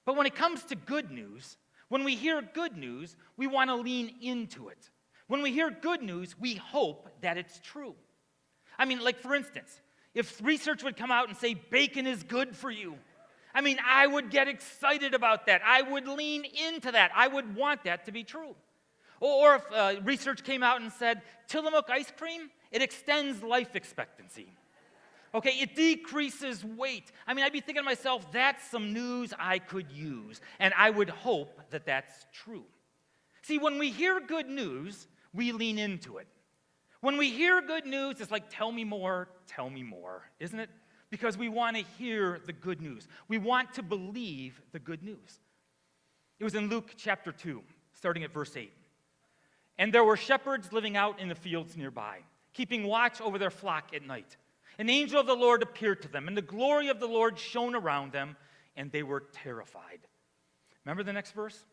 But when it comes to good news, when we hear good news, we want to lean into it. When we hear good news, we hope that it's true. I mean, like for instance, if research would come out and say bacon is good for you, I mean, I would get excited about that. I would lean into that. I would want that to be true. Or if research came out and said Tillamook ice cream, it extends life expectancy. Okay, it decreases weight. I mean, I'd be thinking to myself, that's some news I could use, and I would hope that that's true. See, when we hear good news, we lean into it. When we hear good news, it's like, tell me more, isn't it? Because we want to hear the good news. We want to believe the good news. It was in Luke chapter 2, starting at verse 8. And there were shepherds living out in the fields nearby, keeping watch over their flock at night. An angel of the Lord appeared to them, and the glory of the Lord shone around them, and they were terrified. Remember the next verse?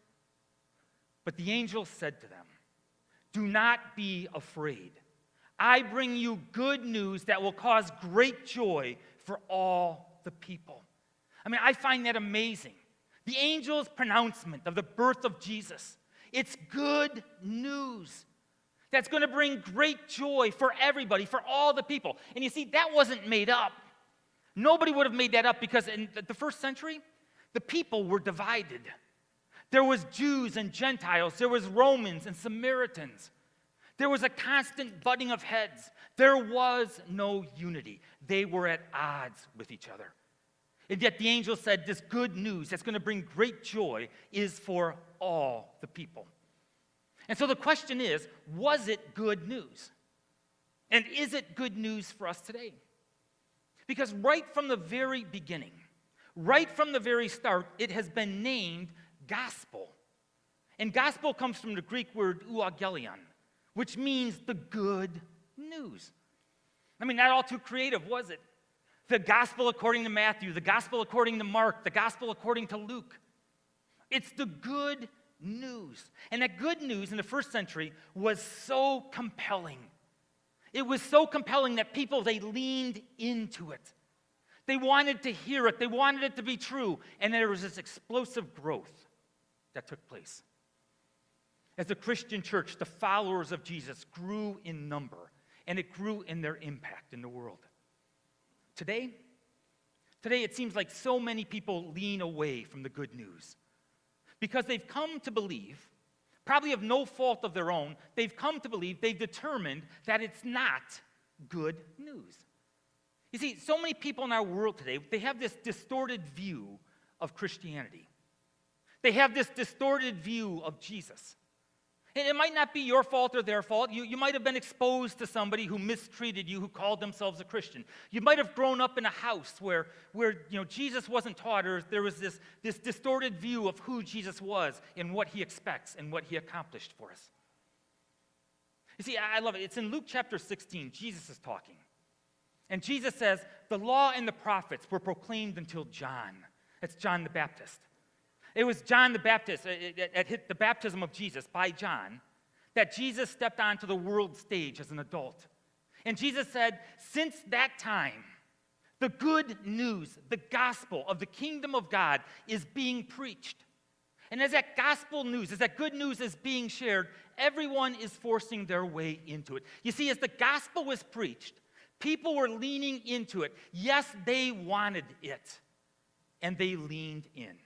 But the angel said to them, do not be afraid. I bring you good news that will cause great joy for all the people. I mean, I find that amazing. The angel's pronouncement of the birth of Jesus, it's good news that's going to bring great joy for everybody, for all the people. And you see, that wasn't made up. Nobody would have made that up because in the first century, the people were divided. There was Jews and Gentiles. There was Romans and Samaritans. There was a constant butting of heads. There was no unity. They were at odds with each other. And yet the angel said this good news that's going to bring great joy is for all the people. And so the question is, was it good news? And is it good news for us today? Because right from the very beginning, right from the very start, it has been named gospel. And gospel comes from the Greek word euangelion, which means the good news. I mean, not all too creative, was it? The gospel according to Matthew, the gospel according to Mark, the gospel according to Luke. It's the good news. And that good news in the first century was so compelling. It was so compelling that people, they leaned into it. They wanted to hear it. They wanted it to be true. And there was this explosive growth that took place. As the Christian church, the followers of Jesus grew in number, and it grew in their impact in the world. Today it seems like so many people lean away from the good news because they've come to believe, probably of no fault of their own, they've determined that it's not good news. You see, so many people in our world today, they have this distorted view of Christianity. They have this distorted view of Jesus. And it might not be your fault or their fault. You might have been exposed to somebody who mistreated you, who called themselves a Christian. You might have grown up in a house where Jesus wasn't taught, or there was this distorted view of who Jesus was and what he expects and what he accomplished for us. You see, I love it. It's in Luke chapter 16. Jesus is talking. And Jesus says, the law and the prophets were proclaimed until John. It's John the Baptist. It was John the Baptist, at the baptism of Jesus by John, that Jesus stepped onto the world stage as an adult. And Jesus said, since that time, the good news, the gospel of the kingdom of God is being preached. And as that gospel news, as that good news is being shared, everyone is forcing their way into it. You see, as the gospel was preached, people were leaning into it. Yes, they wanted it, and they leaned in.